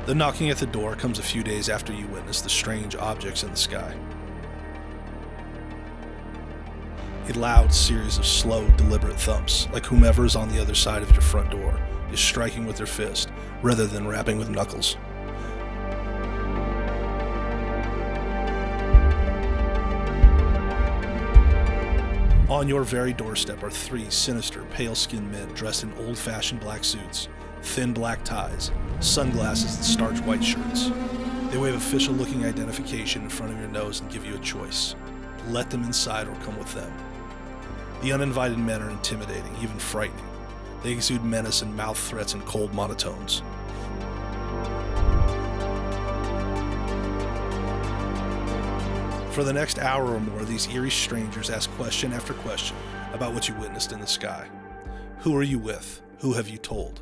The knocking at the door comes a few days after you witness the strange objects in the sky. A loud series of slow, deliberate thumps, like whomever is on the other side of your front door is striking with their fist rather than rapping with knuckles. On your very doorstep are three sinister, pale-skinned men dressed in old-fashioned black suits, thin black ties, sunglasses, and starched white shirts. They wave official-looking identification in front of your nose and give you a choice. Let them inside or come with them. The uninvited men are intimidating, even frightening. They exude menace and mouth threats in cold monotones. For the next hour or more, these eerie strangers ask question after question about what you witnessed in the sky. Who are you with? Who have you told?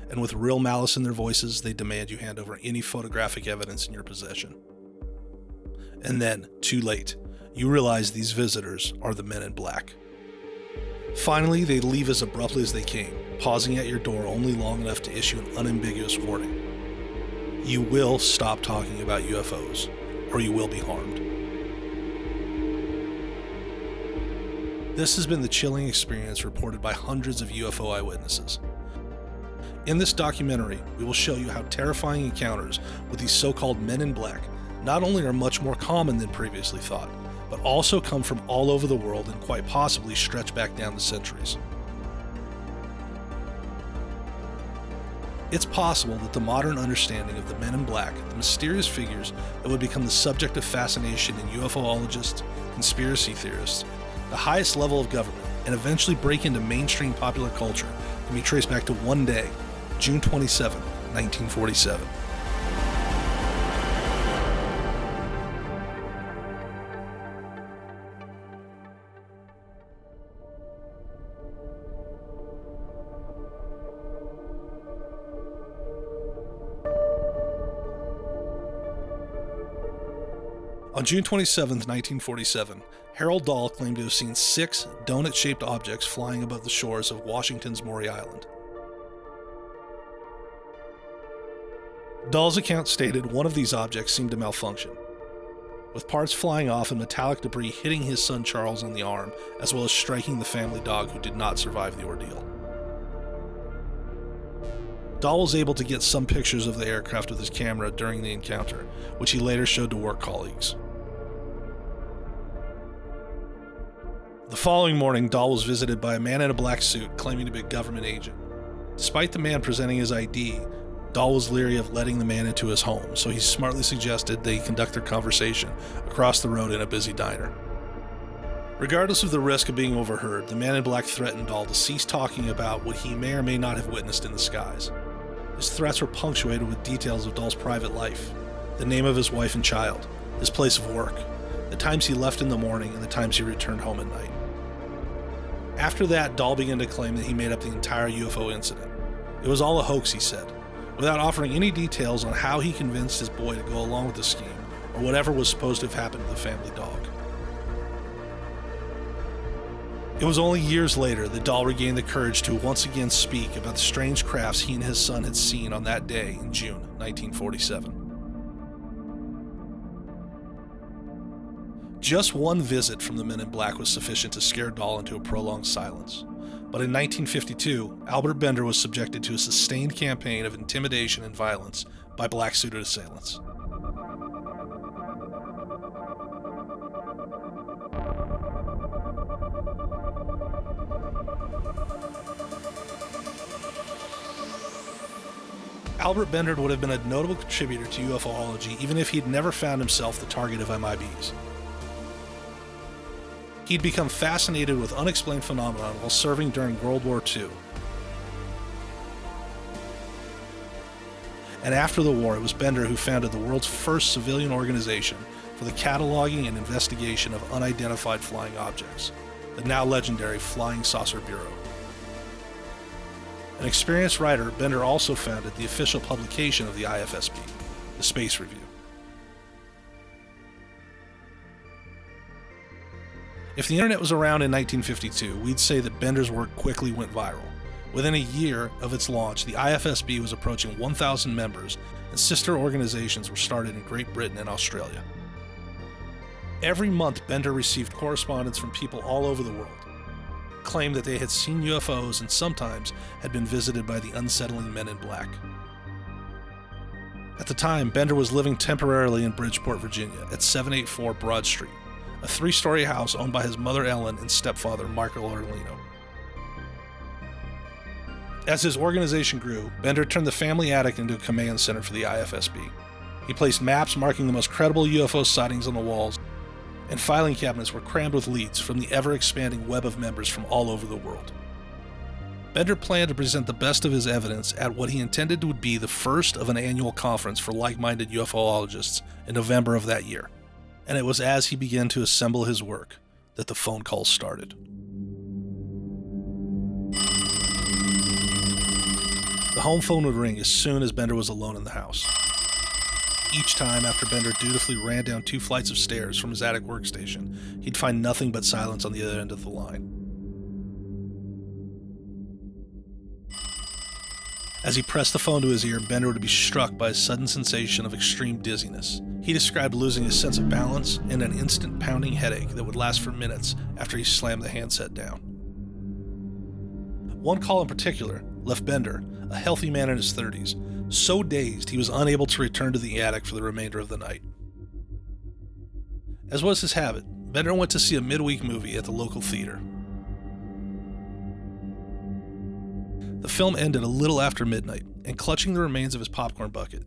And with real malice in their voices, they demand you hand over any photographic evidence in your possession. And then, too late, you realize these visitors are the men in black. Finally, they leave as abruptly as they came, pausing at your door only long enough to issue an unambiguous warning. You will stop talking about UFOs, or you will be harmed. This has been the chilling experience reported by hundreds of UFO eyewitnesses. In this documentary, we will show you how terrifying encounters with these so-called men in black not only are much more common than previously thought, but also come from all over the world and quite possibly stretch back down the centuries. It's possible that the modern understanding of the men in black, the mysterious figures that would become the subject of fascination in UFOologists, conspiracy theorists, the highest level of government, and eventually break into mainstream popular culture, can be traced back to one day, June 27, 1947. On June 27, 1947, Harold Dahl claimed to have seen 6 donut-shaped objects flying above the shores of Washington's Maury Island. Dahl's account stated one of these objects seemed to malfunction, with parts flying off and metallic debris hitting his son Charles on the arm, as well as striking the family dog who did not survive the ordeal. Dahl was able to get some pictures of the aircraft with his camera during the encounter, which he later showed to work colleagues. The following morning, Dahl was visited by a man in a black suit claiming to be a government agent. Despite the man presenting his ID, Dahl was leery of letting the man into his home, so he smartly suggested they conduct their conversation across the road in a busy diner. Regardless of the risk of being overheard, the man in black threatened Dahl to cease talking about what he may or may not have witnessed in the skies. His threats were punctuated with details of Dahl's private life, the name of his wife and child, his place of work, the times he left in the morning, and the times he returned home at night. After that, Dahl began to claim that he made up the entire UFO incident. It was all a hoax, he said, without offering any details on how he convinced his boy to go along with the scheme, or whatever was supposed to have happened to the family dog. It was only years later that Dahl regained the courage to once again speak about the strange crafts he and his son had seen on that day in June 1947. Just one visit from the men in black was sufficient to scare Dahl into a prolonged silence. But in 1952, Albert Bender was subjected to a sustained campaign of intimidation and violence by black-suited assailants. Albert Bender would have been a notable contributor to UFOlogy even if he'd never found himself the target of MIBs. He'd become fascinated with unexplained phenomena while serving during World War II. And after the war, it was Bender who founded the world's first civilian organization for the cataloging and investigation of unidentified flying objects, the now legendary Flying Saucer Bureau. An experienced writer, Bender also founded the official publication of the IFSB, the Space Review. If the internet was around in 1952, we'd say that Bender's work quickly went viral. Within a year of its launch, the IFSB was approaching 1,000 members, and sister organizations were started in Great Britain and Australia. Every month, Bender received correspondence from people all over the world, claimed that they had seen UFOs and sometimes had been visited by the unsettling men in black. At the time, Bender was living temporarily in Bridgeport, Virginia, at 784 Broad Street, a 3-story house owned by his mother Ellen and stepfather Michael Arlino. As his organization grew, Bender turned the family attic into a command center for the IFSB. He placed maps marking the most credible UFO sightings on the walls, and filing cabinets were crammed with leads from the ever-expanding web of members from all over the world. Bender planned to present the best of his evidence at what he intended would be the first of an annual conference for like-minded UFOologists in November of that year, and it was as he began to assemble his work that the phone calls started. The home phone would ring as soon as Bender was alone in the house. Each time after Bender dutifully ran down 2 flights of stairs from his attic workstation, he'd find nothing but silence on the other end of the line. As he pressed the phone to his ear, Bender would be struck by a sudden sensation of extreme dizziness. He described losing his sense of balance and an instant pounding headache that would last for minutes after he slammed the handset down. One call in particular left Bender, a healthy man in his 30s, so dazed he was unable to return to the attic for the remainder of the night. As was his habit, Bender went to see a midweek movie at the local theater. The film ended a little after midnight, and clutching the remains of his popcorn bucket,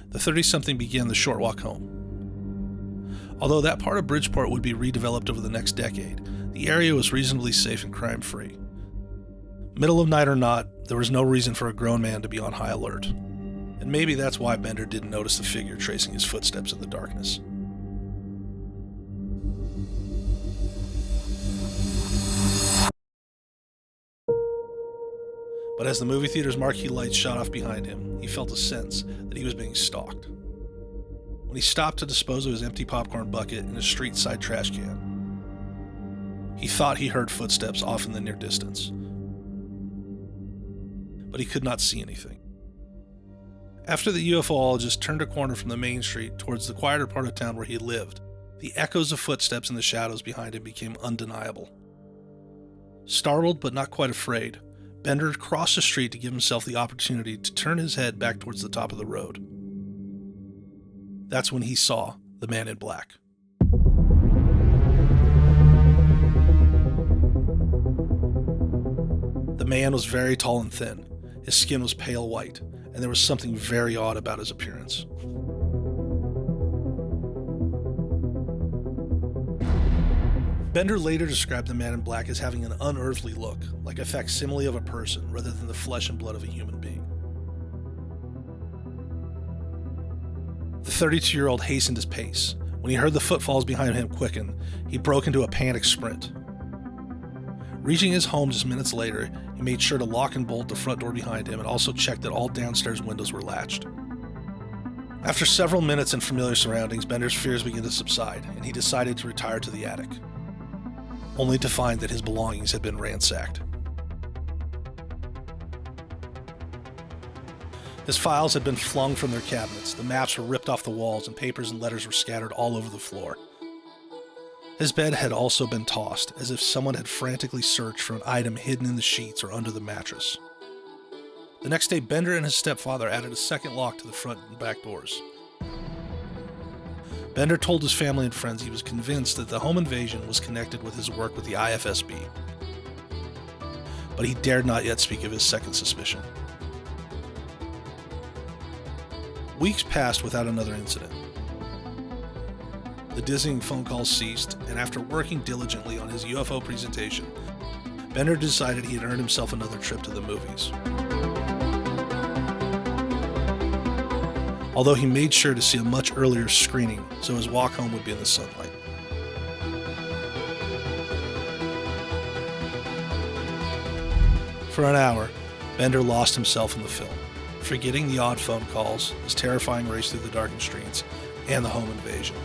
the 30-something began the short walk home. Although that part of Bridgeport would be redeveloped over the next decade, the area was reasonably safe and crime-free. Middle of night or not, there was no reason for a grown man to be on high alert. And maybe that's why Bender didn't notice the figure tracing his footsteps in the darkness. But as the movie theater's marquee lights shot off behind him, he felt a sense that he was being stalked. When he stopped to dispose of his empty popcorn bucket in a street-side trash can, he thought he heard footsteps off in the near distance. But he could not see anything. After the UFOologist turned a corner from the main street towards the quieter part of town where he lived, the echoes of footsteps in the shadows behind him became undeniable. Startled but not quite afraid, Bender crossed the street to give himself the opportunity to turn his head back towards the top of the road. That's when he saw the man in black. The man was very tall and thin. His skin was pale white, and there was something very odd about his appearance. Bender later described the man in black as having an unearthly look, like a facsimile of a person rather than the flesh and blood of a human being. The 32-year-old hastened his pace. When he heard the footfalls behind him quicken, he broke into a panic sprint. Reaching his home just minutes later, he made sure to lock and bolt the front door behind him and also checked that all downstairs windows were latched. After several minutes in familiar surroundings, Bender's fears began to subside, and he decided to retire to the attic, only to find that his belongings had been ransacked. His files had been flung from their cabinets, the maps were ripped off the walls, and papers and letters were scattered all over the floor. His bed had also been tossed, as if someone had frantically searched for an item hidden in the sheets or under the mattress. The next day, Bender and his stepfather added a second lock to the front and back doors. Bender told his family and friends he was convinced that the home invasion was connected with his work with the IFSB, but he dared not yet speak of his second suspicion. Weeks passed without another incident. The dizzying phone calls ceased, and after working diligently on his UFO presentation, Bender decided he had earned himself another trip to the movies. Although he made sure to see a much earlier screening, so his walk home would be in the sunlight. For an hour, Bender lost himself in the film, forgetting the odd phone calls, his terrifying race through the darkened streets, and the home invasion.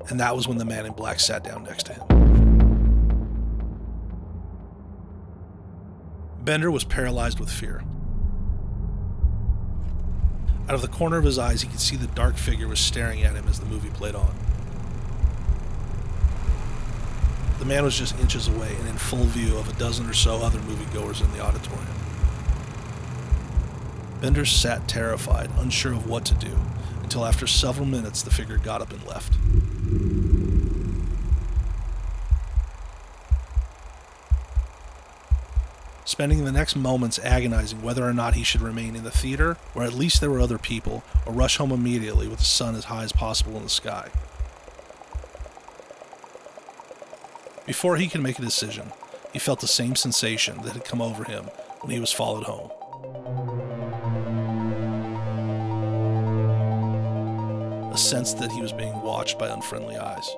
and that was when the man in black sat down next to him. Bender was paralyzed with fear. Out of the corner of his eyes, he could see the dark figure was staring at him as the movie played on. The man was just inches away and in full view of a dozen or so other moviegoers in the auditorium. Bender sat terrified, unsure of what to do, until after several minutes the figure got up and left. Spending the next moments agonizing whether or not he should remain in the theater, where at least there were other people, or rush home immediately with the sun as high as possible in the sky. Before he could make a decision, he felt the same sensation that had come over him when he was followed home. A sense that he was being watched by unfriendly eyes.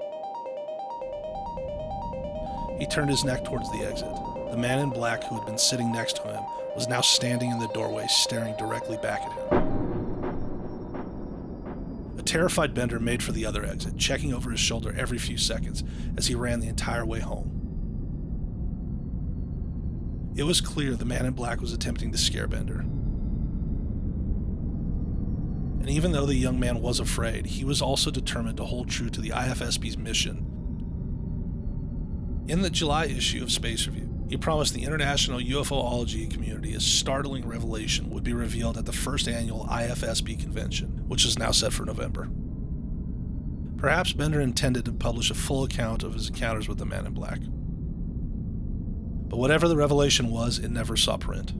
He turned his neck towards the exit. The man in black who had been sitting next to him was now standing in the doorway, staring directly back at him. A terrified Bender made for the other exit, checking over his shoulder every few seconds as he ran the entire way home. It was clear the man in black was attempting to scare Bender. And even though the young man was afraid, he was also determined to hold true to the IFSB's mission. In the July issue of Space Review, he promised the international UFOlogy community a startling revelation would be revealed at the first annual IFSB convention, which is now set for November. Perhaps Bender intended to publish a full account of his encounters with the man in black. But whatever the revelation was, it never saw print.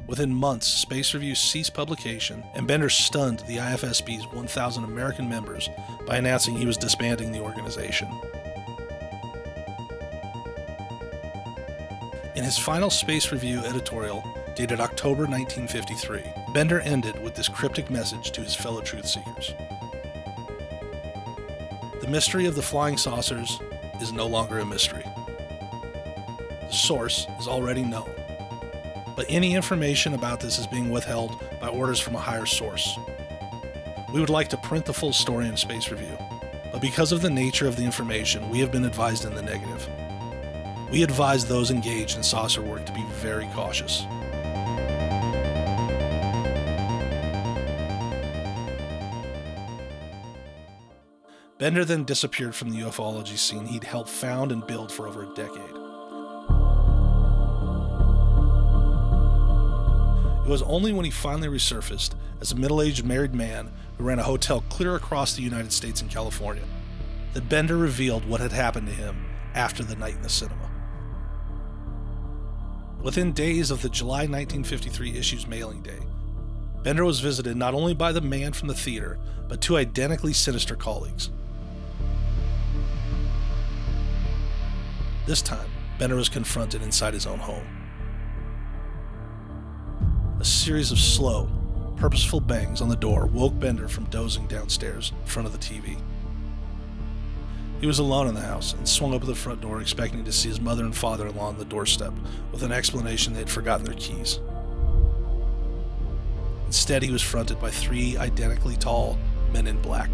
Within months, Space Review ceased publication, and Bender stunned the IFSB's 1,000 American members by announcing he was disbanding the organization. In his final Space Review editorial, dated October 1953, Bender ended with this cryptic message to his fellow truth-seekers. The mystery of the flying saucers is no longer a mystery. The source is already known, but any information about this is being withheld by orders from a higher source. We would like to print the full story in Space Review, but because of the nature of the information, we have been advised in the negative. We advise those engaged in saucer work to be very cautious. Bender then disappeared from the ufology scene he'd helped found and build for over a decade. It was only when he finally resurfaced as a middle-aged married man who ran a hotel clear across the United States and California that Bender revealed what had happened to him after the night in the cinema. Within days of the July 1953 issue's mailing day, Bender was visited not only by the man from the theater, but two identically sinister colleagues. This time, Bender was confronted inside his own home. A series of slow, purposeful bangs on the door woke Bender from dozing downstairs in front of the TV. He was alone in the house and swung open the front door expecting to see his mother and father-in-law on the doorstep with an explanation they had forgotten their keys. Instead, he was fronted by three identically tall men in black.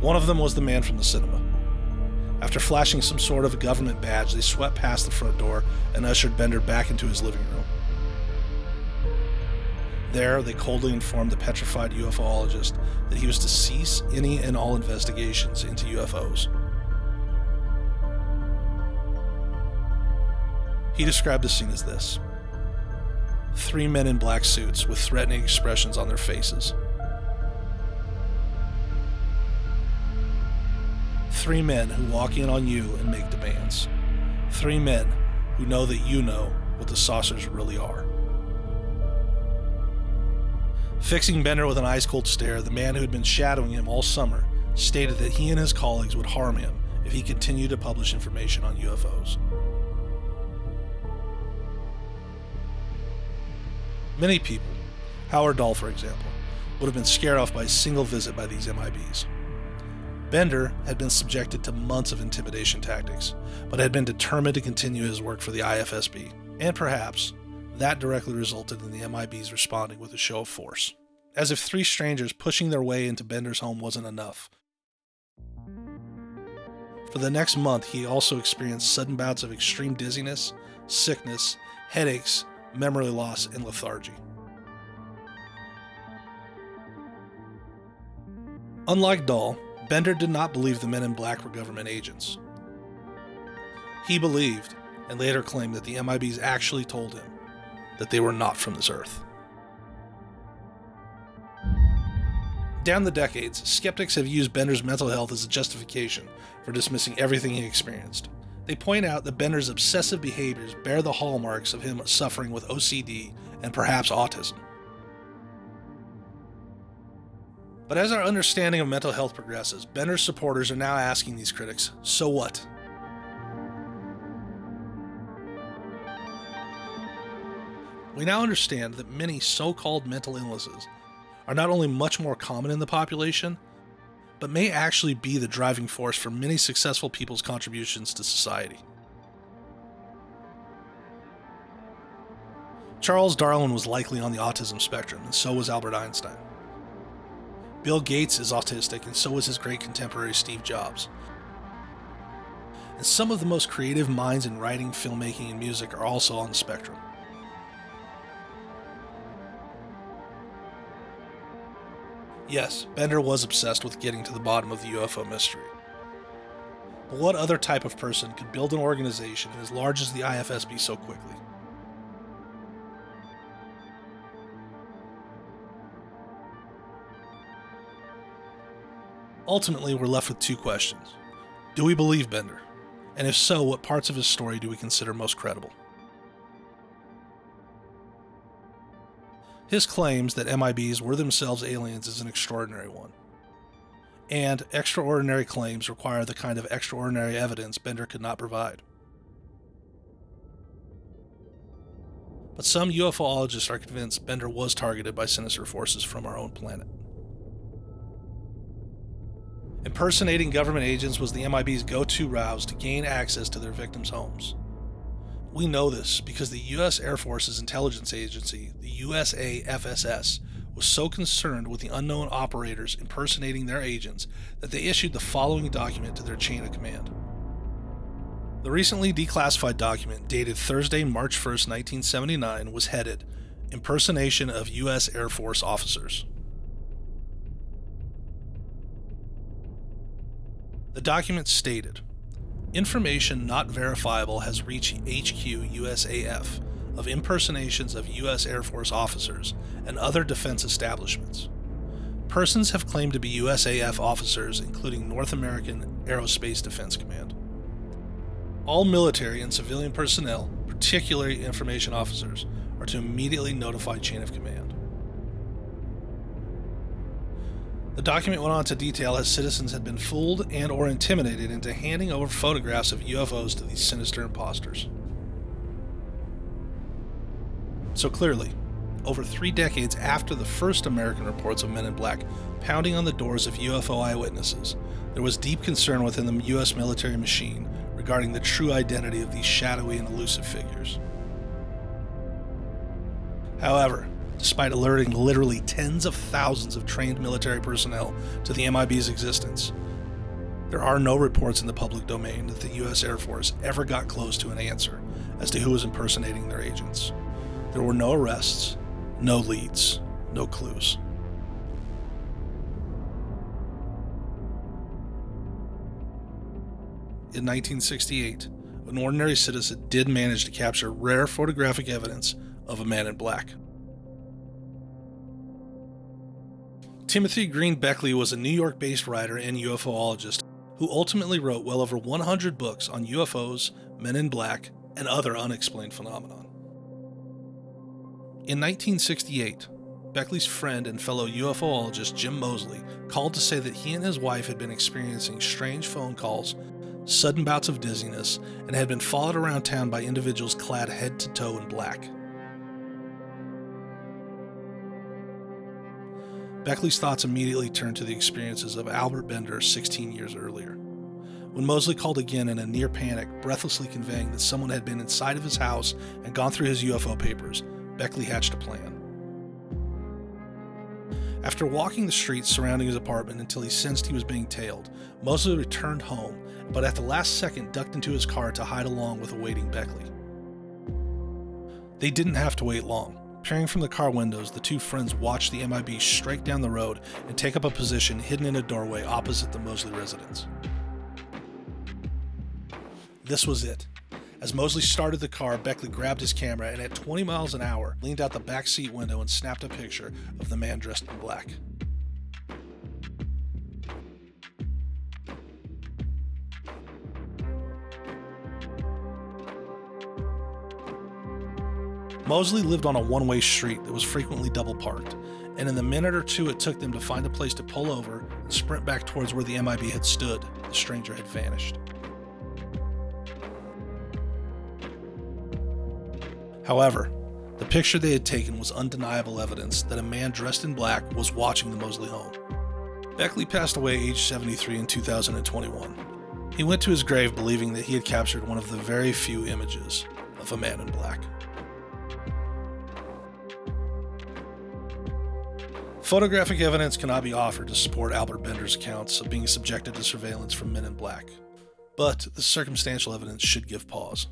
One of them was the man from the cinema. After flashing some sort of a government badge, they swept past the front door and ushered Bender back into his living room. There, they coldly informed the petrified ufologist that he was to cease any and all investigations into UFOs. He described the scene as this: three men in black suits with threatening expressions on their faces. Three men who walk in on you and make demands. Three men who know that you know what the saucers really are. Fixing Bender with an ice-cold stare, the man who had been shadowing him all summer stated that he and his colleagues would harm him if he continued to publish information on UFOs. Many people, Howard Dahl for example, would have been scared off by a single visit by these MIBs. Bender had been subjected to months of intimidation tactics, but had been determined to continue his work for the IFSB, and perhaps that directly resulted in the MIBs responding with a show of force. as if three strangers pushing their way into Bender's home wasn't enough. For the next month, he also experienced sudden bouts of extreme dizziness, sickness, headaches, memory loss, and lethargy. Unlike Dahl, Bender did not believe the men in black were government agents. He believed, and later claimed, that the MIBs actually told him that they were not from this earth. Down the decades, skeptics have used Bender's mental health as a justification for dismissing everything he experienced. They point out that Bender's obsessive behaviors bear the hallmarks of him suffering with OCD and perhaps autism. But as our understanding of mental health progresses, Bender's supporters are now asking these critics, so what? We now understand that many so-called mental illnesses are not only much more common in the population, but may actually be the driving force for many successful people's contributions to society. Charles Darwin was likely on the autism spectrum, and so was Albert Einstein. Bill Gates is autistic, and so was his great contemporary Steve Jobs. And some of the most creative minds in writing, filmmaking, and music are also on the spectrum. Yes, Bender was obsessed with getting to the bottom of the UFO mystery. But what other type of person could build an organization as large as the IFSB so quickly? Ultimately, we're left with two questions. Do we believe Bender? And if so, what parts of his story do we consider most credible? His claims that MIBs were themselves aliens is an extraordinary one. And extraordinary claims require the kind of extraordinary evidence Bender could not provide. But some UFOologists are convinced Bender was targeted by sinister forces from our own planet. Impersonating government agents was the MIB's go-to route to gain access to their victims' homes. We know this because the U.S. Air Force's intelligence agency, the USAFSS, was so concerned with the unknown operators impersonating their agents that they issued the following document to their chain of command. The recently declassified document, dated Thursday, March 1st, 1979, was headed, Impersonation of U.S. Air Force Officers. The document stated, information not verifiable has reached HQ USAF of impersonations of U.S. Air Force officers and other defense establishments. Persons have claimed to be USAF officers, including North American Aerospace Defense Command. All military and civilian personnel, particularly information officers, are to immediately notify chain of command. The document went on to detail how citizens had been fooled and or intimidated into handing over photographs of UFOs to these sinister imposters. So clearly, over 3 decades after the first American reports of men in black pounding on the doors of UFO eyewitnesses, there was deep concern within the U.S. military machine regarding the true identity of these shadowy and elusive figures. However, despite alerting literally tens of thousands of trained military personnel to the MIB's existence, there are no reports in the public domain that the U.S. Air Force ever got close to an answer as to who was impersonating their agents. There were no arrests, no leads, no clues. In 1968, an ordinary citizen did manage to capture rare photographic evidence of a man in black. Timothy Green Beckley was a New York-based writer and UFOologist who ultimately wrote well over 100 books on UFOs, men in black, and other unexplained phenomena. In 1968, Beckley's friend and fellow UFOologist Jim Moseley called to say that he and his wife had been experiencing strange phone calls, sudden bouts of dizziness, and had been followed around town by individuals clad head to toe in black. Beckley's thoughts immediately turned to the experiences of Albert Bender 16 years earlier. When Moseley called again in a near panic, breathlessly conveying that someone had been inside of his house and gone through his UFO papers, Beckley hatched a plan. After walking the streets surrounding his apartment until he sensed he was being tailed, Mosley returned home, but at the last second ducked into his car to hide along with awaiting Beckley. They didn't have to wait long. Peering from the car windows, the two friends watched the MIB strike down the road and take up a position hidden in a doorway opposite the Mosley residence. This was it. As Mosley started the car, Beckley grabbed his camera and at 20 miles an hour leaned out the back seat window and snapped a picture of the man dressed in black. Mosley lived on a one-way street that was frequently double parked, and in the minute or two it took them to find a place to pull over and sprint back towards where the MIB had stood, the stranger had vanished. However, the picture they had taken was undeniable evidence that a man dressed in black was watching the Mosley home. Beckley passed away aged 73 in 2021. He went to his grave believing that he had captured one of the very few images of a man in black. Photographic evidence cannot be offered to support Albert Bender's accounts of being subjected to surveillance from men in black, but the circumstantial evidence should give pause.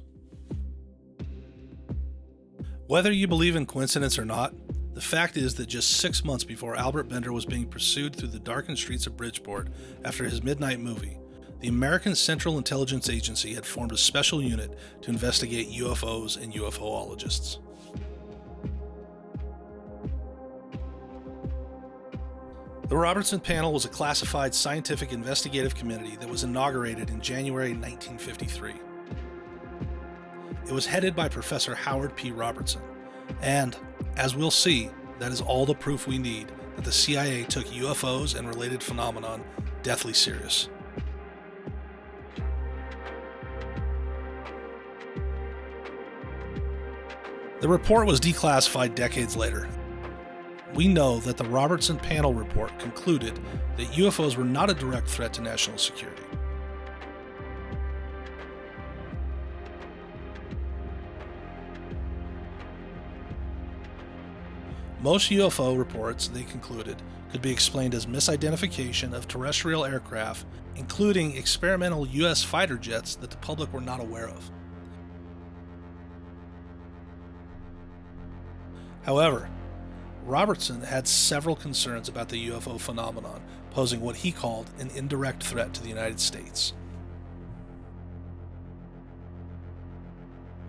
Whether you believe in coincidence or not, the fact is that just 6 months before Albert Bender was being pursued through the darkened streets of Bridgeport after his midnight movie, the American Central Intelligence Agency had formed a special unit to investigate UFOs and UFOologists. The Robertson Panel was a classified scientific investigative committee that was inaugurated in January 1953. It was headed by Professor Howard P. Robertson, and, as we'll see, that is all the proof we need that the CIA took UFOs and related phenomenon deathly serious. The report was declassified decades later. We know that the Robertson Panel report concluded that UFOs were not a direct threat to national security. Most UFO reports, they concluded, could be explained as misidentification of terrestrial aircraft, including experimental U.S. fighter jets that the public were not aware of. However, Robertson had several concerns about the UFO phenomenon, posing what he called an indirect threat to the United States.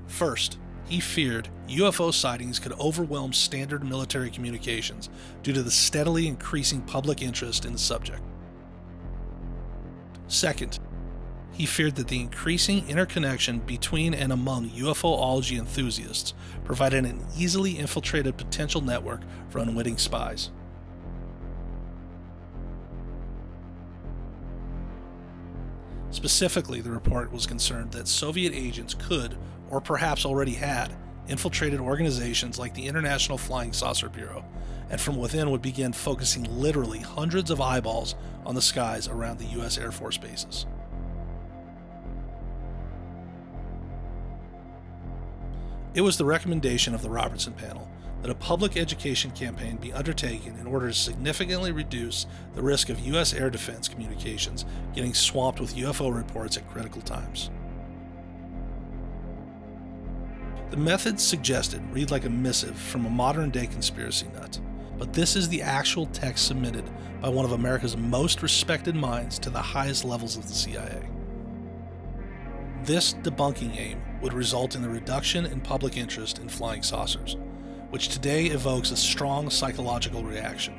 First, he feared UFO sightings could overwhelm standard military communications due to the steadily increasing public interest in the subject. Second, he feared that the increasing interconnection between and among UFOlogy enthusiasts provided an easily infiltrated potential network for unwitting spies. Specifically, the report was concerned that Soviet agents could, or perhaps already had, infiltrated organizations like the International Flying Saucer Bureau, and from within would begin focusing literally hundreds of eyeballs on the skies around the U.S. Air Force bases. It was the recommendation of the Robertson Panel that a public education campaign be undertaken in order to significantly reduce the risk of U.S. air defense communications getting swamped with UFO reports at critical times. The methods suggested read like a missive from a modern-day conspiracy nut, but this is the actual text submitted by one of America's most respected minds to the highest levels of the CIA. This debunking aim would result in the reduction in public interest in flying saucers, which today evokes a strong psychological reaction.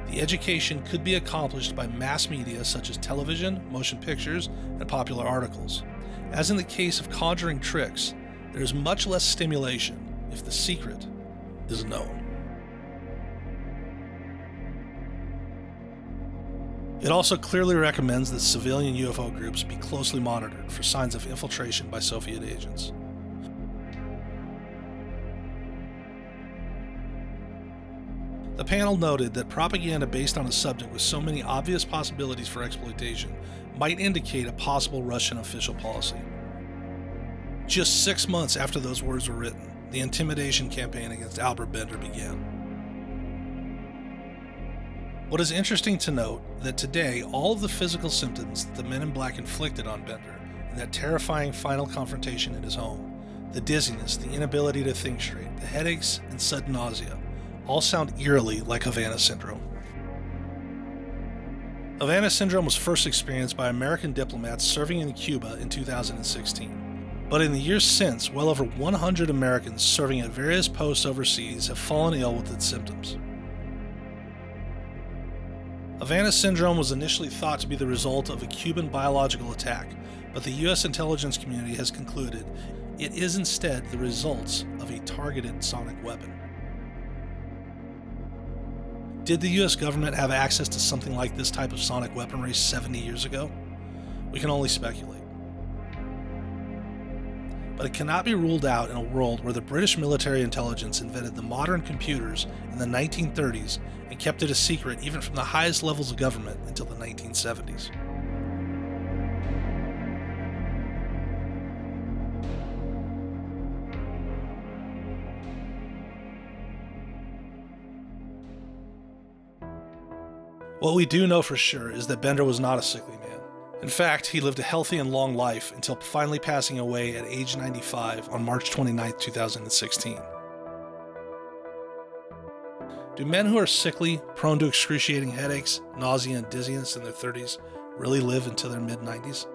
The education could be accomplished by mass media such as television, motion pictures, and popular articles. As in the case of conjuring tricks, there is much less stimulation if the secret is known. It also clearly recommends that civilian UFO groups be closely monitored for signs of infiltration by Soviet agents. The panel noted that propaganda based on a subject with so many obvious possibilities for exploitation might indicate a possible Russian official policy. Just 6 months after those words were written, the intimidation campaign against Albert Bender began. What is interesting to note that today, all of the physical symptoms that the Men in Black inflicted on Bender in that terrifying final confrontation in his home, the dizziness, the inability to think straight, the headaches, and sudden nausea, all sound eerily like Havana Syndrome. Havana Syndrome was first experienced by American diplomats serving in Cuba in 2016. But in the years since, well over 100 Americans serving at various posts overseas have fallen ill with its symptoms. Havana Syndrome was initially thought to be the result of a Cuban biological attack, but the U.S. intelligence community has concluded it is instead the results of a targeted sonic weapon. Did the U.S. government have access to something like this type of sonic weaponry 70 years ago? We can only speculate. But it cannot be ruled out in a world where the British military intelligence invented the modern computers in the 1930s and kept it a secret even from the highest levels of government until the 1970s. What we do know for sure is that Bender was not a sickly man. In fact, he lived a healthy and long life until finally passing away at age 95 on March 29, 2016. Do men who are sickly, prone to excruciating headaches, nausea, and dizziness in their 30s really live until their mid-90s?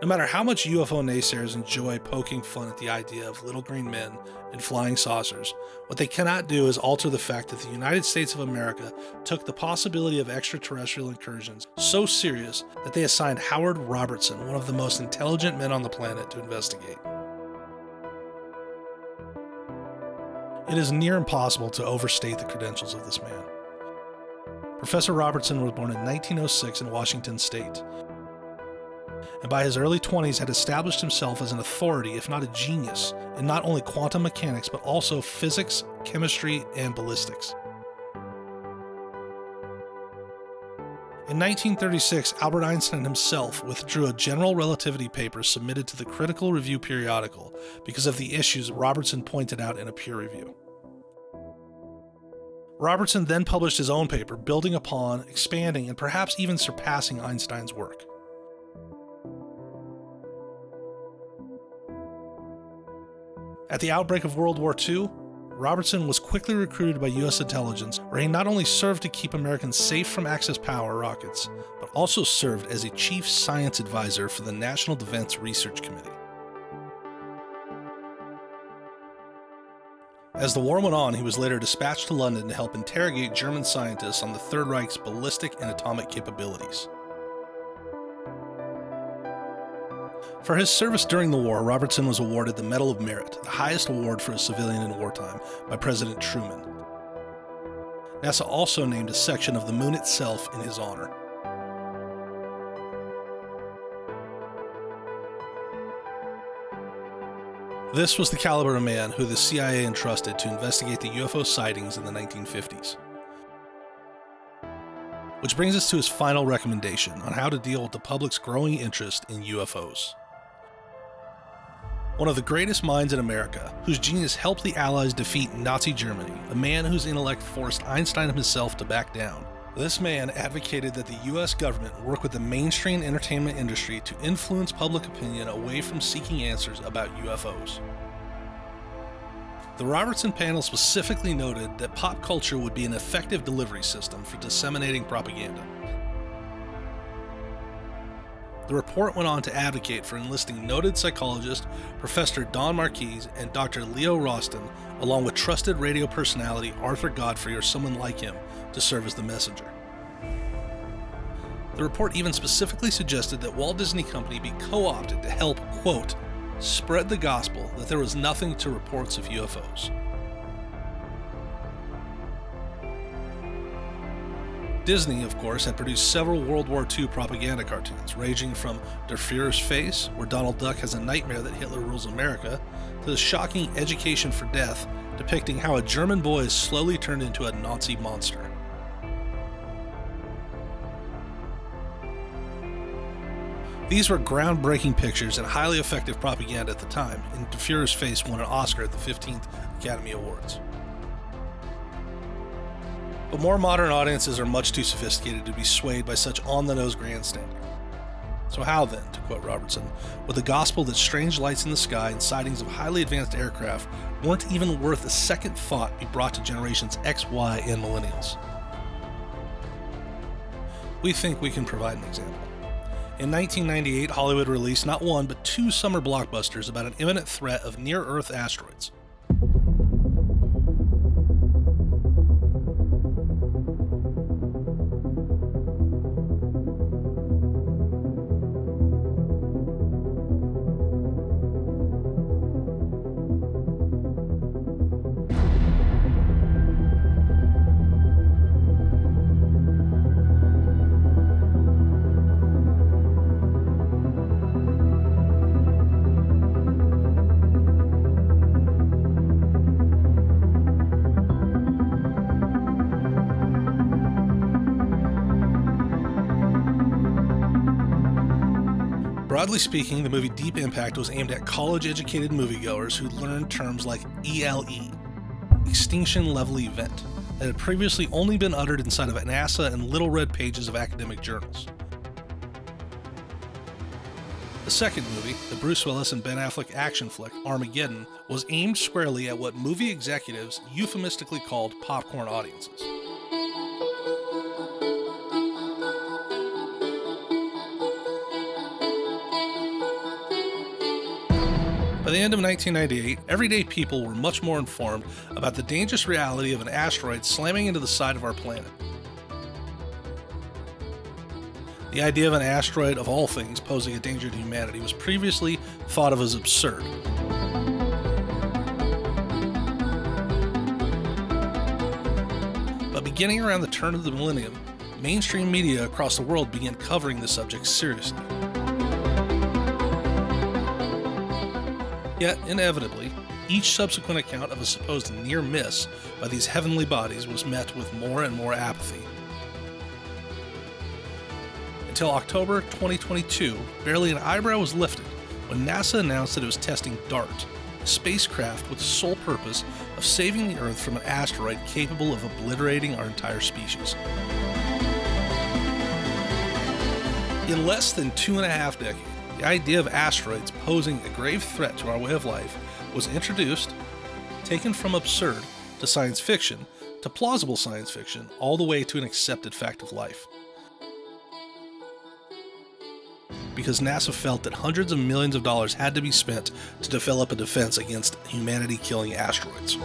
No matter how much UFO naysayers enjoy poking fun at the idea of little green men and flying saucers, what they cannot do is alter the fact that the United States of America took the possibility of extraterrestrial incursions so serious that they assigned Howard Robertson, one of the most intelligent men on the planet, to investigate. It is near impossible to overstate the credentials of this man. Professor Robertson was born in 1906 in Washington State, and by his early 20s had established himself as an authority, if not a genius, in not only quantum mechanics, but also physics, chemistry, and ballistics. In 1936, Albert Einstein himself withdrew a general relativity paper submitted to the Critical Review periodical because of the issues Robertson pointed out in a peer review. Robertson then published his own paper, building upon, expanding, and perhaps even surpassing Einstein's work. At the outbreak of World War II, Robertson was quickly recruited by U.S. intelligence, where he not only served to keep Americans safe from Axis power rockets, but also served as a chief science advisor for the National Defense Research Committee. As the war went on, he was later dispatched to London to help interrogate German scientists on the Third Reich's ballistic and atomic capabilities. For his service during the war, Robertson was awarded the Medal of Merit, the highest award for a civilian in wartime, by President Truman. NASA also named a section of the moon itself in his honor. This was the caliber of man who the CIA entrusted to investigate the UFO sightings in the 1950s. Which brings us to his final recommendation on how to deal with the public's growing interest in UFOs. One of the greatest minds in America, whose genius helped the Allies defeat Nazi Germany, a man whose intellect forced Einstein himself to back down. This man advocated that the U.S. government work with the mainstream entertainment industry to influence public opinion away from seeking answers about UFOs. The Robertson panel specifically noted that pop culture would be an effective delivery system for disseminating propaganda. The report went on to advocate for enlisting noted psychologist Professor Don Marquis and Dr. Leo Roston, along with trusted radio personality Arthur Godfrey or someone like him, to serve as the messenger. The report even specifically suggested that Walt Disney Company be co-opted to help, quote, spread the gospel that there was nothing to reports of UFOs. Disney, of course, had produced several World War II propaganda cartoons, ranging from Der Fuhrer's Face, where Donald Duck has a nightmare that Hitler rules America, to the shocking Education for Death, depicting how a German boy is slowly turned into a Nazi monster. These were groundbreaking pictures and highly effective propaganda at the time, and De Fuhrer's face won an Oscar at the 15th Academy Awards. But more modern audiences are much too sophisticated to be swayed by such on-the-nose grandstanding. So how then, to quote Robertson, would the gospel that strange lights in the sky and sightings of highly advanced aircraft weren't even worth a second thought be brought to generations X, Y, and millennials? We think we can provide an example. In 1998, Hollywood released not one but two summer blockbusters about an imminent threat of near-Earth asteroids. Broadly speaking, the movie Deep Impact was aimed at college-educated moviegoers who learned terms like ELE, Extinction Level Event, that had previously only been uttered inside of NASA and little red pages of academic journals. The second movie, the Bruce Willis and Ben Affleck action flick Armageddon, was aimed squarely at what movie executives euphemistically called popcorn audiences. By the end of 1998, everyday people were much more informed about the dangerous reality of an asteroid slamming into the side of our planet. The idea of an asteroid, of all things, posing a danger to humanity was previously thought of as absurd. But beginning around the turn of the millennium, mainstream media across the world began covering the subject seriously. Yet, inevitably, each subsequent account of a supposed near miss by these heavenly bodies was met with more and more apathy. Until October 2022, barely an eyebrow was lifted when NASA announced that it was testing DART, a spacecraft with the sole purpose of saving the Earth from an asteroid capable of obliterating our entire species. In less than 2.5 decades, the idea of asteroids posing a grave threat to our way of life was introduced, taken from absurd to science fiction, to plausible science fiction, all the way to an accepted fact of life. Because NASA felt that hundreds of millions of dollars had to be spent to develop a defense against humanity-killing asteroids.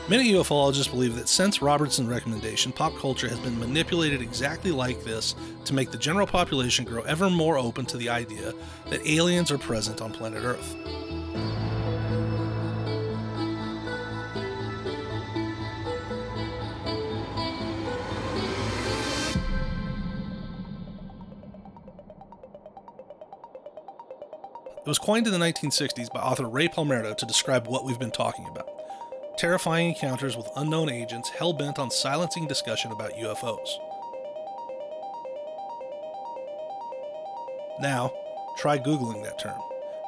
Many ufologists believe that since Robertson's recommendation, pop culture has been manipulated exactly like this to make the general population grow ever more open to the idea that aliens are present on planet Earth. It was coined in the 1960s by author Ray Palmero to describe what we've been talking about. Terrifying encounters with unknown agents hell-bent on silencing discussion about UFOs. Now, try Googling that term.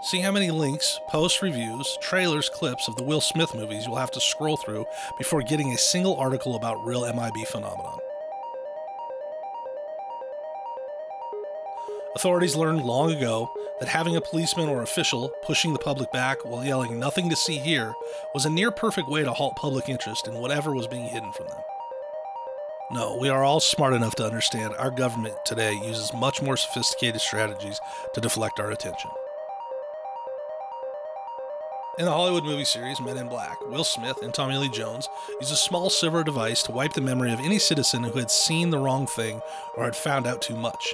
See how many links, posts, reviews, trailers, clips of the Will Smith movies you'll have to scroll through before getting a single article about real MIB phenomenon. Authorities learned long ago that having a policeman or official pushing the public back while yelling "nothing to see here" was a near-perfect way to halt public interest in whatever was being hidden from them. No, we are all smart enough to understand our government today uses much more sophisticated strategies to deflect our attention. In the Hollywood movie series Men in Black, Will Smith and Tommy Lee Jones used a small silver device to wipe the memory of any citizen who had seen the wrong thing or had found out too much.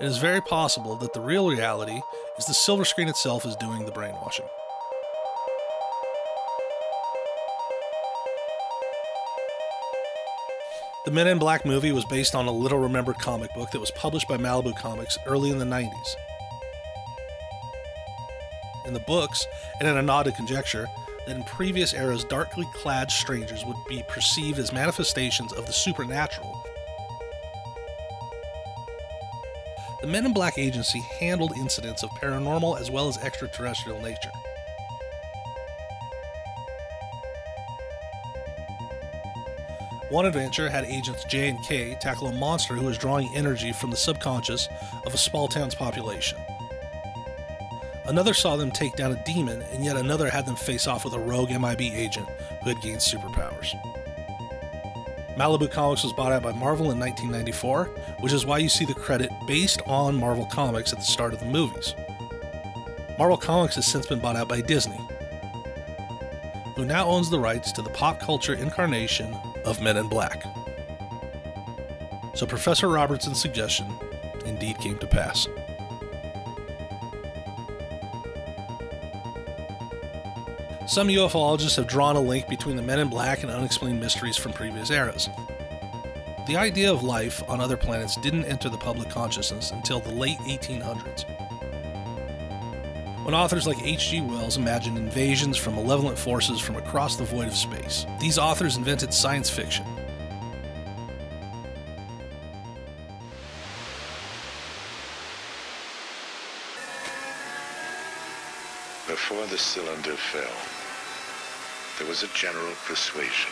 It is very possible that the real reality is the silver screen itself is doing the brainwashing. The Men in Black movie was based on a little-remembered comic book that was published by Malibu Comics early in the 90s. In the books, and in a nod to conjecture, that in previous eras darkly clad strangers would be perceived as manifestations of the supernatural. The Men in Black agency handled incidents of paranormal as well as extraterrestrial nature. One adventure had agents J and K tackle a monster who was drawing energy from the subconscious of a small town's population. Another saw them take down a demon, and yet another had them face off with a rogue MIB agent who had gained superpowers. Malibu Comics was bought out by Marvel in 1994, which is why you see the credit based on Marvel Comics at the start of the movies. Marvel Comics has since been bought out by Disney, who now owns the rights to the pop culture incarnation of Men in Black. So Professor Robertson's suggestion indeed came to pass. Some ufologists have drawn a link between the Men in Black and unexplained mysteries from previous eras. The idea of life on other planets didn't enter the public consciousness until the late 1800s, when authors like H.G. Wells imagined invasions from malevolent forces from across the void of space. These authors invented science fiction. Before the cylinder fell, there was a general persuasion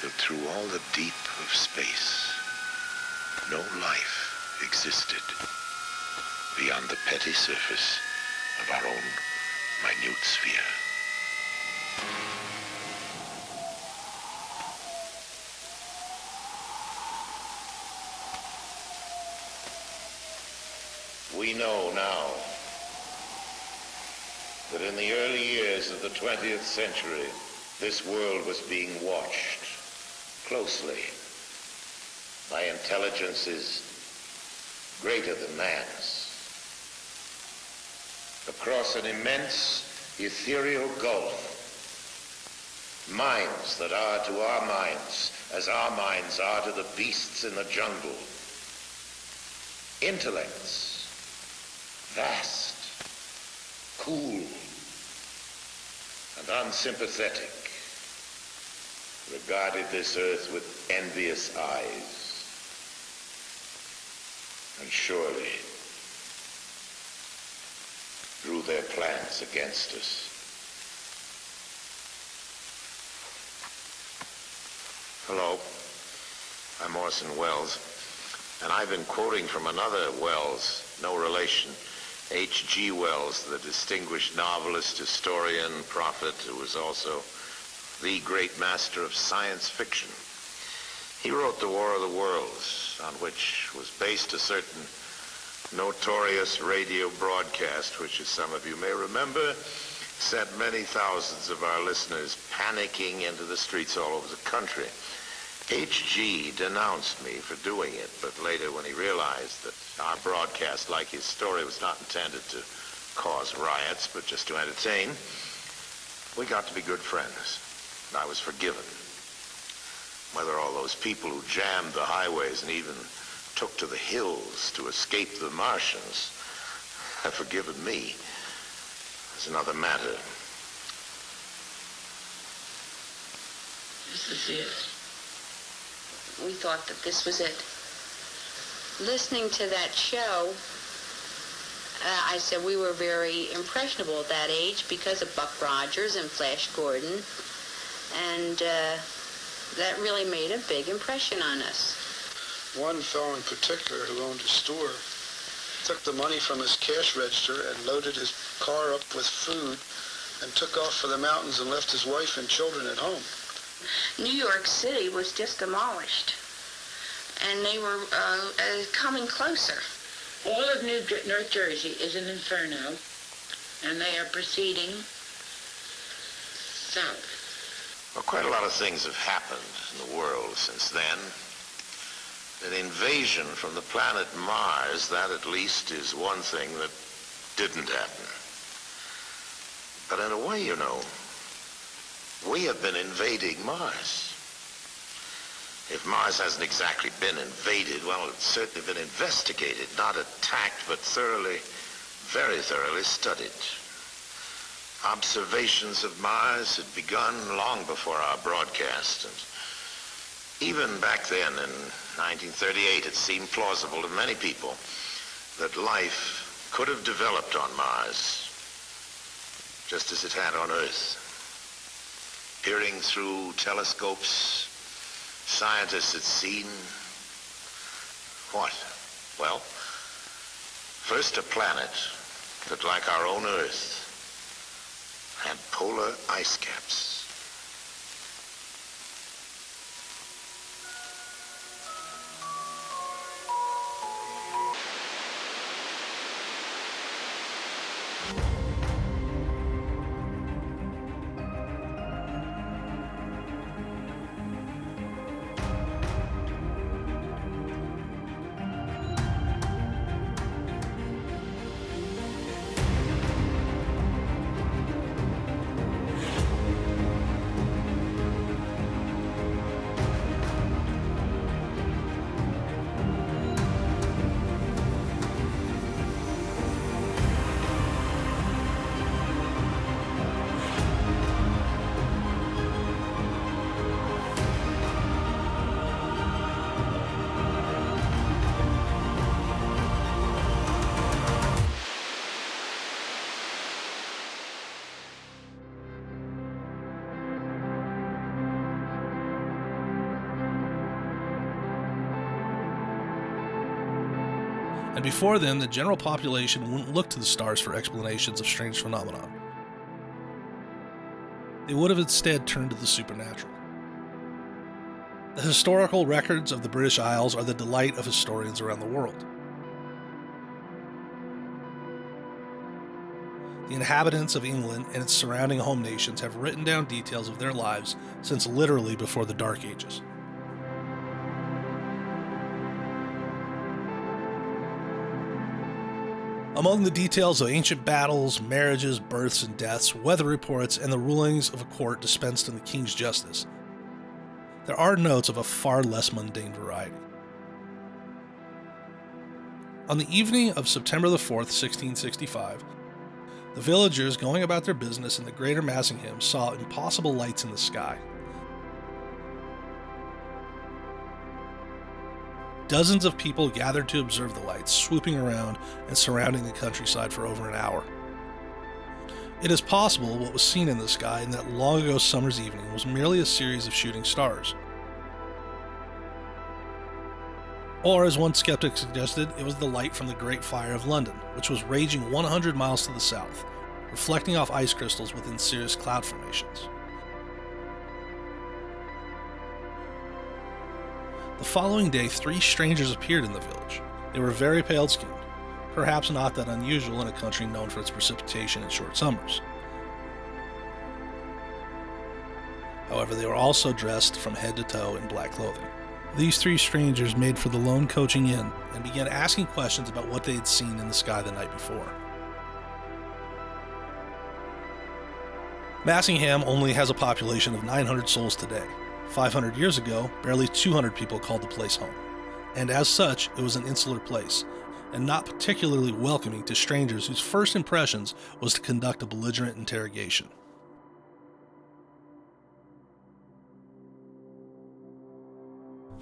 that through all the deep of space, no life existed beyond the petty surface of our own minute sphere. We know now that in the early years of the 20th century, this world was being watched closely by intelligences greater than man's. Across an immense ethereal gulf, minds that are to our minds as our minds are to the beasts in the jungle. Intellects, vast, cool, and unsympathetic, regarded this earth with envious eyes. And surely drew their plans against us. Hello, I'm Orson Welles, and I've been quoting from another Welles, no relation, H.G. Wells, the distinguished novelist, historian, prophet, who was also the great master of science fiction. He wrote The War of the Worlds, on which was based a certain notorious radio broadcast, which, as some of you may remember, sent many thousands of our listeners panicking into the streets all over the country. H.G. denounced me for doing it, but later when he realized that our broadcast, like his story, was not intended to cause riots, but just to entertain, we got to be good friends. And I was forgiven. Whether all those people who jammed the highways and even took to the hills to escape the Martians have forgiven me is another matter. This is it. We thought that this was it. Listening to that show, I said we were very impressionable at that age because of Buck Rogers and Flash Gordon, and that really made a big impression on us. One fellow in particular who owned a store took the money from his cash register and loaded his car up with food and took off for the mountains and left his wife and children at home. New York City was just demolished, and they were coming closer. All of North Jersey is an inferno, and they are proceeding south. Well, quite a lot of things have happened in the world since then. An invasion from the planet Mars, that at least is one thing that didn't happen. But in a way, you know, we have been invading Mars. If Mars hasn't exactly been invaded, well, it's certainly been investigated, not attacked, but thoroughly, very thoroughly studied. Observations of Mars had begun long before our broadcast, and even back then in 1938 it seemed plausible to many people that life could have developed on Mars, just as it had on Earth. Peering through telescopes, scientists had seen what? Well, first a planet that, like our own Earth, had polar ice caps. And before then, the general population wouldn't look to the stars for explanations of strange phenomena. They would have instead turned to the supernatural. The historical records of the British Isles are the delight of historians around the world. The inhabitants of England and its surrounding home nations have written down details of their lives since literally before the Dark Ages. Among the details of ancient battles, marriages, births and deaths, weather reports, and the rulings of a court dispensed in the king's justice, there are notes of a far less mundane variety. On the evening of September the 4th, 1665, the villagers going about their business in the greater Massingham saw impossible lights in the sky. Dozens of people gathered to observe the lights, swooping around and surrounding the countryside for over an hour. It is possible what was seen in the sky in that long ago summer's evening was merely a series of shooting stars. Or, as one skeptic suggested, it was the light from the Great Fire of London, which was raging 100 miles to the south, reflecting off ice crystals within cirrus cloud formations. The following day, 3 strangers appeared in the village. They were very pale-skinned, perhaps not that unusual in a country known for its precipitation and short summers. However, they were also dressed from head to toe in black clothing. These 3 strangers made for the lone coaching inn and began asking questions about what they had seen in the sky the night before. Massingham only has a population of 900 souls today. 500 years ago, barely 200 people called the place home, and as such, it was an insular place, and not particularly welcoming to strangers whose first impressions was to conduct a belligerent interrogation.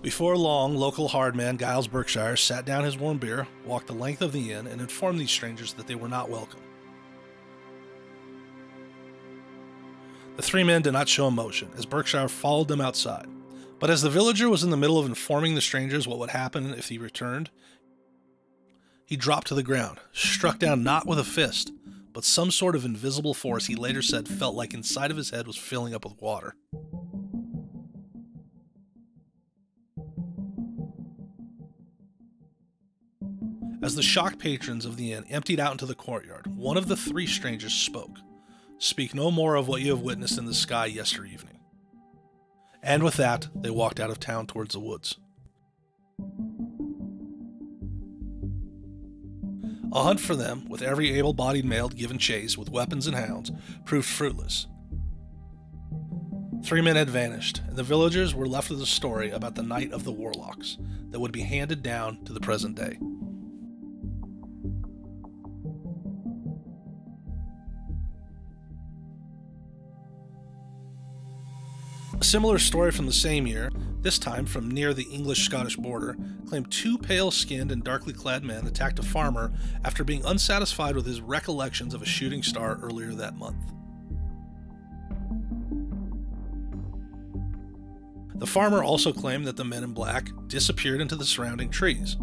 Before long, local hardman Giles Berkshire sat down his warm beer, walked the length of the inn, and informed these strangers that they were not welcome. The 3 men did not show emotion, as Berkshire followed them outside. But as the villager was in the middle of informing the strangers what would happen if he returned, he dropped to the ground, struck down not with a fist, but some sort of invisible force he later said felt like inside of his head was filling up with water. As the shocked patrons of the inn emptied out into the courtyard, one of the 3 strangers spoke. "Speak no more of what you have witnessed in the sky yester evening." And with that, they walked out of town towards the woods. A hunt for them, with every able-bodied male given chase with weapons and hounds, proved fruitless. 3 men had vanished, and the villagers were left with a story about the night of the warlocks that would be handed down to the present day. A similar story from the same year, this time from near the English-Scottish border, claimed 2 pale-skinned and darkly clad men attacked a farmer after being unsatisfied with his recollections of a shooting star earlier that month. The farmer also claimed that the men in black disappeared into the surrounding trees,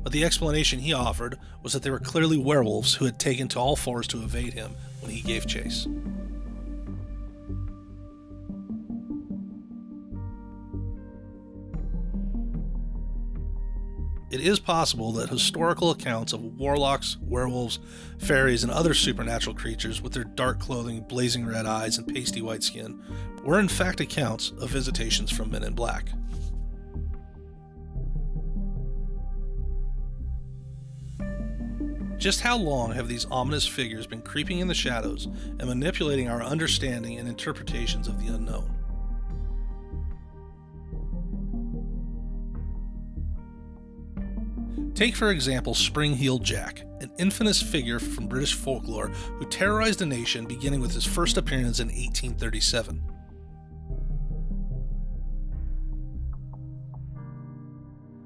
but the explanation he offered was that they were clearly werewolves who had taken to all fours to evade him when he gave chase. It is possible that historical accounts of warlocks, werewolves, fairies, and other supernatural creatures with their dark clothing, blazing red eyes, and pasty white skin were in fact accounts of visitations from men in black. Just how long have these ominous figures been creeping in the shadows and manipulating our understanding and interpretations of the unknown? Take, for example, Spring-Heeled Jack, an infamous figure from British folklore who terrorized a nation beginning with his first appearance in 1837.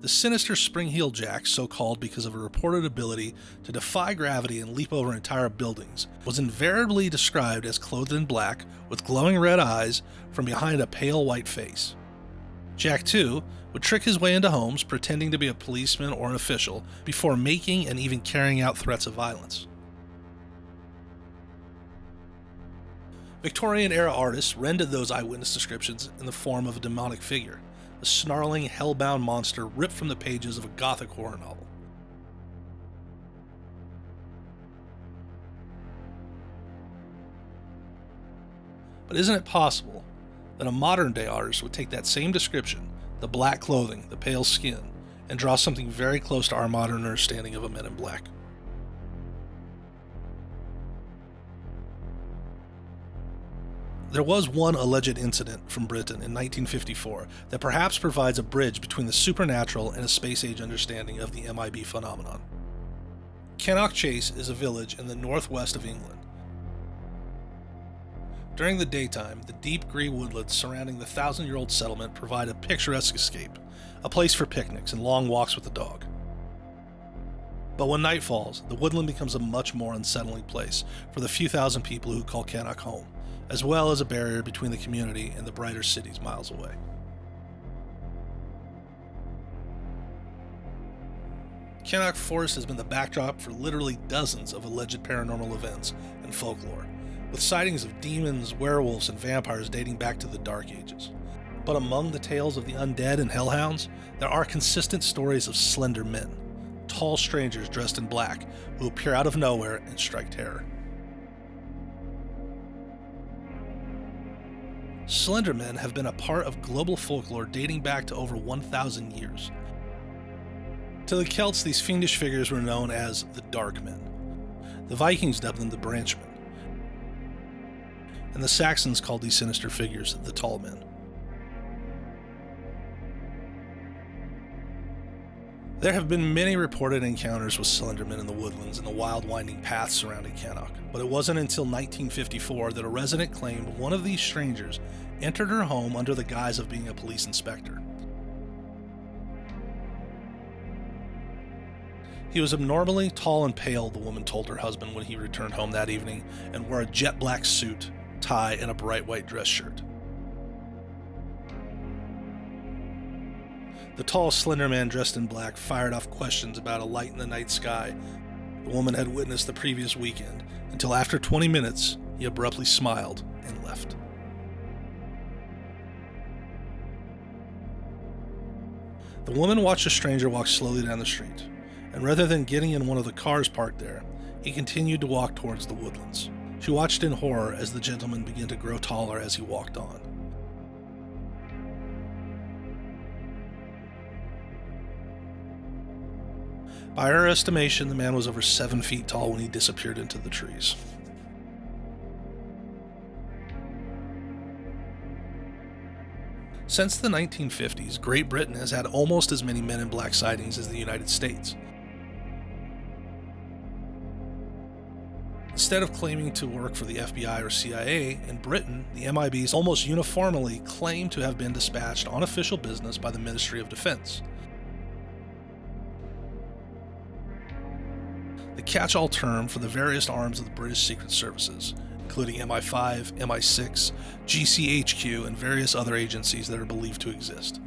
The sinister Spring-Heeled Jack, so called because of a reported ability to defy gravity and leap over entire buildings, was invariably described as clothed in black with glowing red eyes from behind a pale white face. Jack, too, would trick his way into homes pretending to be a policeman or an official before making and even carrying out threats of violence. Victorian-era artists rendered those eyewitness descriptions in the form of a demonic figure, a snarling, hell-bound monster ripped from the pages of a gothic horror novel. But isn't it possible that a modern-day artist would take that same description, the black clothing, the pale skin, and draw something very close to our modern understanding of a Men in Black? There was one alleged incident from Britain in 1954 that perhaps provides a bridge between the supernatural and a space-age understanding of the MIB phenomenon. Cannock Chase is a village in the northwest of England. During the daytime, the deep green woodlands surrounding the 1,000-year-old settlement provide a picturesque escape, a place for picnics and long walks with the dog. But when night falls, the woodland becomes a much more unsettling place for the few thousand people who call Cannock home, as well as a barrier between the community and the brighter cities miles away. Cannock Forest has been the backdrop for literally dozens of alleged paranormal events and folklore, with sightings of demons, werewolves, and vampires dating back to the Dark Ages. But among the tales of the undead and hellhounds, there are consistent stories of slender men, tall strangers dressed in black who appear out of nowhere and strike terror. Slender men have been a part of global folklore dating back to over 1,000 years. To the Celts, these fiendish figures were known as the Dark Men. The Vikings dubbed them the Branchmen, and the Saxons called these sinister figures the Tall Men. There have been many reported encounters with Slendermen in the woodlands and the wild winding paths surrounding Cannock, but it wasn't until 1954 that a resident claimed one of these strangers entered her home under the guise of being a police inspector. He was abnormally tall and pale, the woman told her husband when he returned home that evening, and wore a jet black suit, tie, and a bright white dress shirt. The tall, slender man dressed in black fired off questions about a light in the night sky the woman had witnessed the previous weekend, until after 20 minutes, he abruptly smiled and left. The woman watched a stranger walk slowly down the street, and rather than getting in one of the cars parked there, he continued to walk towards the woodlands. She watched in horror as the gentleman began to grow taller as he walked on. By her estimation, the man was over 7 feet tall when he disappeared into the trees. Since the 1950s, Great Britain has had almost as many Men in Black sightings as the United States. Instead of claiming to work for the FBI or CIA, in Britain, the MIBs almost uniformly claim to have been dispatched on official business by the Ministry of Defense. The catch-all term for the various arms of the British Secret Services, including MI5, MI6, GCHQ, and various other agencies that are believed to exist.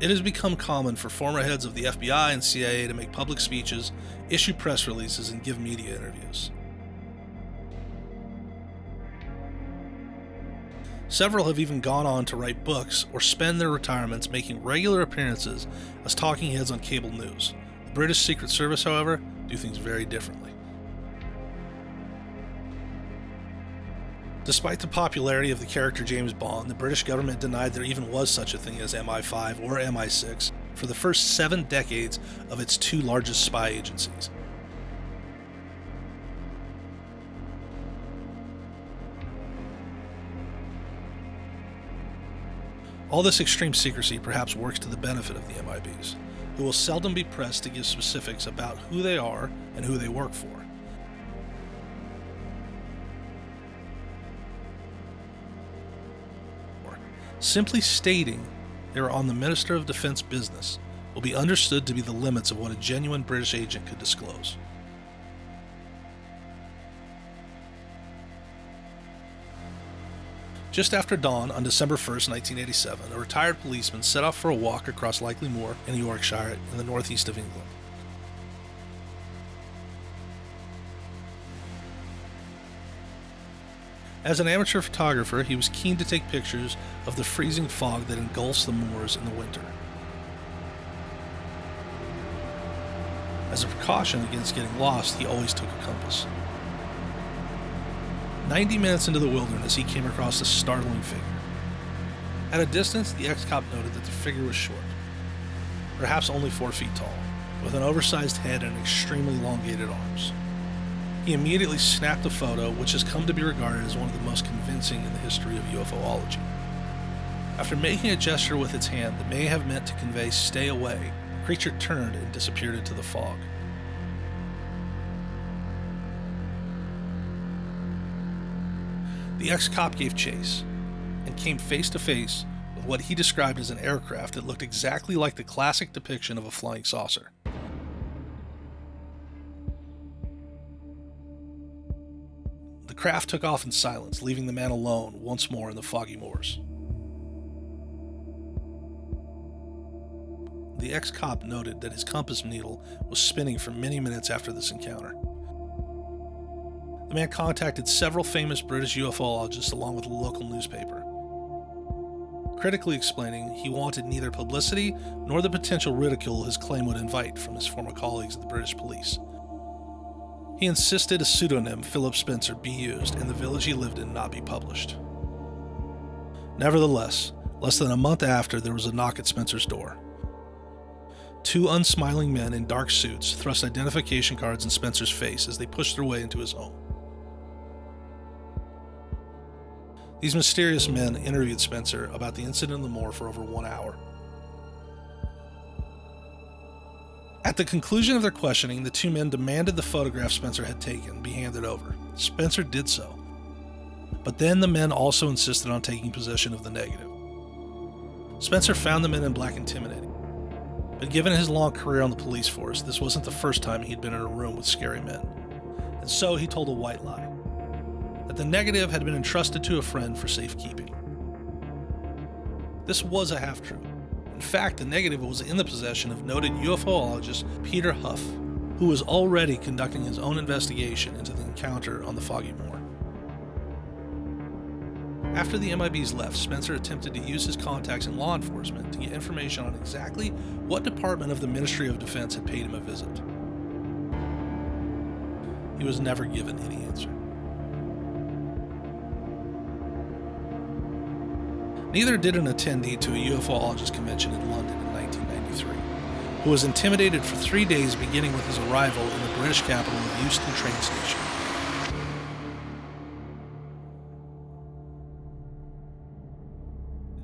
It has become common for former heads of the FBI and CIA to make public speeches, issue press releases, and give media interviews. Several have even gone on to write books or spend their retirements making regular appearances as talking heads on cable news. The British Secret Service, however, do things very differently. Despite the popularity of the character James Bond, the British government denied there even was such a thing as MI5 or MI6 for the first 7 decades of its 2 largest spy agencies. All this extreme secrecy perhaps works to the benefit of the MIBs, who will seldom be pressed to give specifics about who they are and who they work for. Simply stating they are on the Minister of Defense business will be understood to be the limits of what a genuine British agent could disclose. Just after dawn on December 1st, 1987, a retired policeman set off for a walk across Likely Moor in Yorkshire in the northeast of England. As an amateur photographer, he was keen to take pictures of the freezing fog that engulfs the moors in the winter. As a precaution against getting lost, he always took a compass. 90 minutes into the wilderness, he came across a startling figure. At a distance, the ex-cop noted that the figure was short, perhaps only 4 feet tall, with an oversized head and extremely elongated arms. He immediately snapped a photo, which has come to be regarded as one of the most convincing in the history of UFOlogy. After making a gesture with its hand that may have meant to convey "stay away," the creature turned and disappeared into the fog. The ex-cop gave chase and came face to face with what he described as an aircraft that looked exactly like the classic depiction of a flying saucer. The craft took off in silence, leaving the man alone once more in the foggy moors. The ex-cop noted that his compass needle was spinning for many minutes after this encounter. The man contacted several famous British UFOlogists along with a local newspaper, critically explaining he wanted neither publicity nor the potential ridicule his claim would invite from his former colleagues at the British police. He insisted a pseudonym, Philip Spencer, be used and the village he lived in not be published. Nevertheless, less than a month after, there was a knock at Spencer's door. 2 unsmiling men in dark suits thrust identification cards in Spencer's face as they pushed their way into his home. These mysterious men interviewed Spencer about the incident on the moor for over 1 hour. At the conclusion of their questioning, the 2 men demanded the photograph Spencer had taken be handed over. Spencer did so. But then the men also insisted on taking possession of the negative. Spencer found the men in black intimidating. But given his long career on the police force, this wasn't the first time he'd been in a room with scary men. And so he told a white lie, that the negative had been entrusted to a friend for safekeeping. This was a half-truth. In fact, the negative was in the possession of noted UFOologist Peter Huff, who was already conducting his own investigation into the encounter on the foggy moor. After the MIBs left, Spencer attempted to use his contacts in law enforcement to get information on exactly what department of the Ministry of Defense had paid him a visit. He was never given any answer. Neither did an attendee to a UFOologist convention in London in 1993, who was intimidated for 3 days beginning with his arrival in the British capital of Euston train station.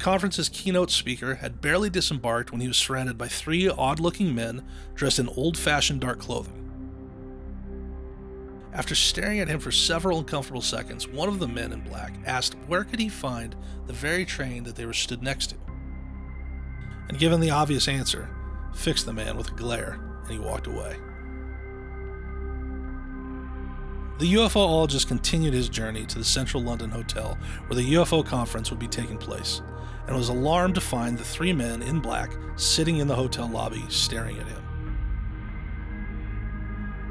conference's keynote speaker had barely disembarked when he was surrounded by 3 odd-looking men dressed in old-fashioned dark clothing. After staring at him for several uncomfortable seconds, one of the men in black asked where could he find the very train that they were stood next to. And given the obvious answer, fixed the man with a glare, and he walked away. The UFOologist continued his journey to the Central London Hotel where the UFO conference would be taking place, and was alarmed to find the 3 men in black sitting in the hotel lobby staring at him.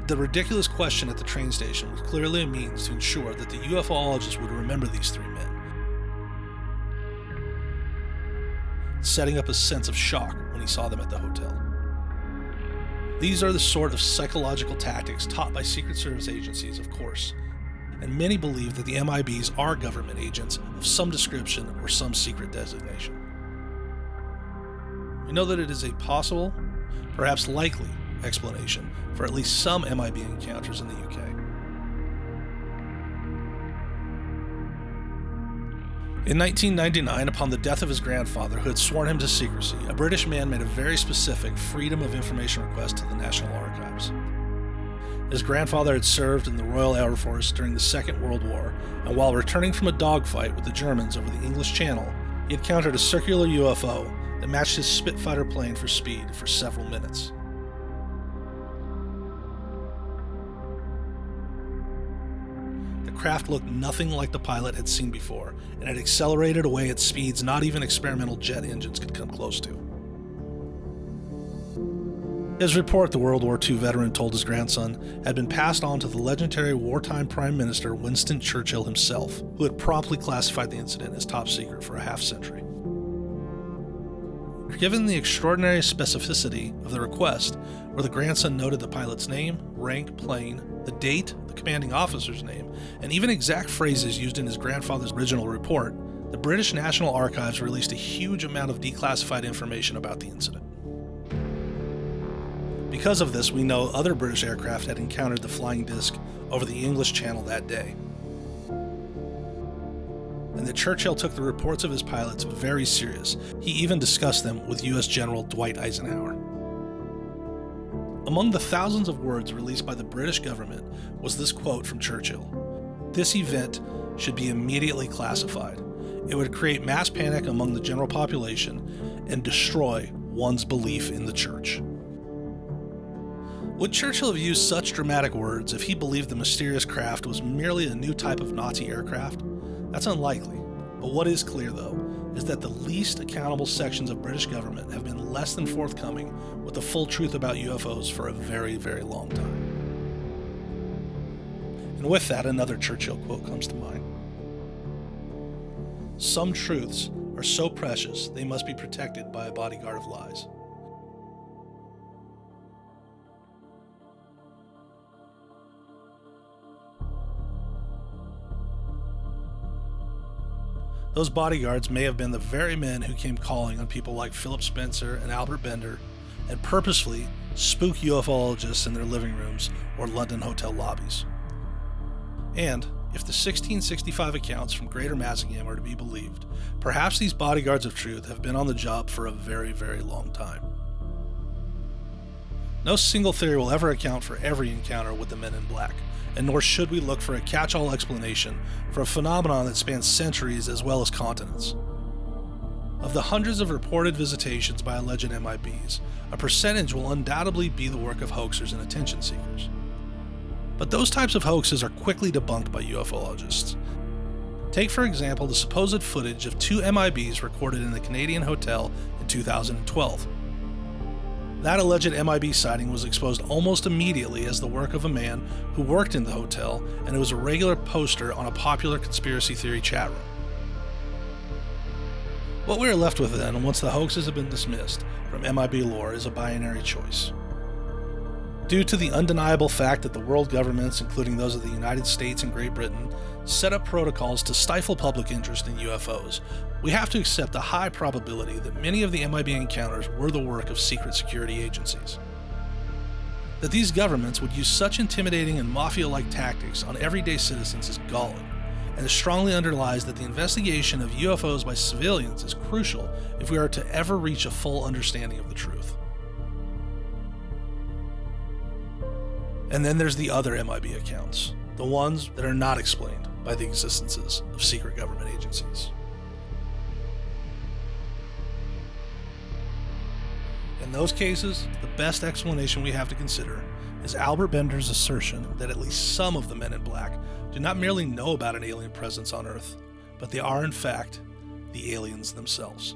The ridiculous question at the train station was clearly a means to ensure that the UFOologist would remember these 3 men, setting up a sense of shock when he saw them at the hotel. These are the sort of psychological tactics taught by Secret Service agencies, of course, and many believe that the MIBs are government agents of some description or some secret designation. We know that it is a possible, perhaps likely, explanation for at least some MIB encounters in the UK. In 1999, upon the death of his grandfather, who had sworn him to secrecy, a British man made a very specific Freedom of Information request to the National Archives. His grandfather had served in the Royal Air Force during the Second World War, and while returning from a dogfight with the Germans over the English Channel, he encountered a circular UFO that matched his Spitfire plane for speed for several minutes. The craft looked nothing like the pilot had seen before, and had accelerated away at speeds not even experimental jet engines could come close to. His report, the World War II veteran told his grandson, had been passed on to the legendary wartime Prime Minister Winston Churchill himself, who had promptly classified the incident as top secret for a half-century. Given the extraordinary specificity of the request, where the grandson noted the pilot's name, rank, plane, the date, the commanding officer's name, and even exact phrases used in his grandfather's original report, the British National Archives released a huge amount of declassified information about the incident. Because of this, we know other British aircraft had encountered the flying disc over the English Channel that day, and that Churchill took the reports of his pilots very serious. He even discussed them with U.S. General Dwight Eisenhower. Among the thousands of words released by the British government was this quote from Churchill: "This event should be immediately classified. It would create mass panic among the general population and destroy one's belief in the church." Would Churchill have used such dramatic words if he believed the mysterious craft was merely a new type of Nazi aircraft? That's unlikely, but what is clear, though, is that the least accountable sections of British government have been less than forthcoming with the full truth about UFOs for a very, very long time. And with that, another Churchill quote comes to mind. "Some truths are so precious they must be protected by a bodyguard of lies." Those bodyguards may have been the very men who came calling on people like Philip Spencer and Albert Bender and purposefully spook UFOologists in their living rooms or London hotel lobbies. And, if the 1665 accounts from Greater Massingham are to be believed, perhaps these bodyguards of truth have been on the job for a very, very long time. No single theory will ever account for every encounter with the men in black, and nor should we look for a catch-all explanation for a phenomenon that spans centuries as well as continents. Of the hundreds of reported visitations by alleged MIBs, a percentage will undoubtedly be the work of hoaxers and attention seekers. But those types of hoaxes are quickly debunked by UFOologists. Take, for example, the supposed footage of 2 MIBs recorded in a Canadian hotel in 2012. That alleged MIB sighting was exposed almost immediately as the work of a man who worked in the hotel, and it was a regular poster on a popular conspiracy theory chat room. What we are left with then, once the hoaxes have been dismissed from MIB lore, is a binary choice. Due to the undeniable fact that the world governments, including those of the United States and Great Britain, set up protocols to stifle public interest in UFOs, we have to accept the high probability that many of the MIB encounters were the work of secret security agencies. That these governments would use such intimidating and mafia-like tactics on everyday citizens is galling, and it strongly underlies that the investigation of UFOs by civilians is crucial if we are to ever reach a full understanding of the truth. And then there's the other MIB accounts, the ones that are not explained by the existences of secret government agencies. In those cases, the best explanation we have to consider is Albert Bender's assertion that at least some of the men in black do not merely know about an alien presence on Earth, but they are in fact the aliens themselves.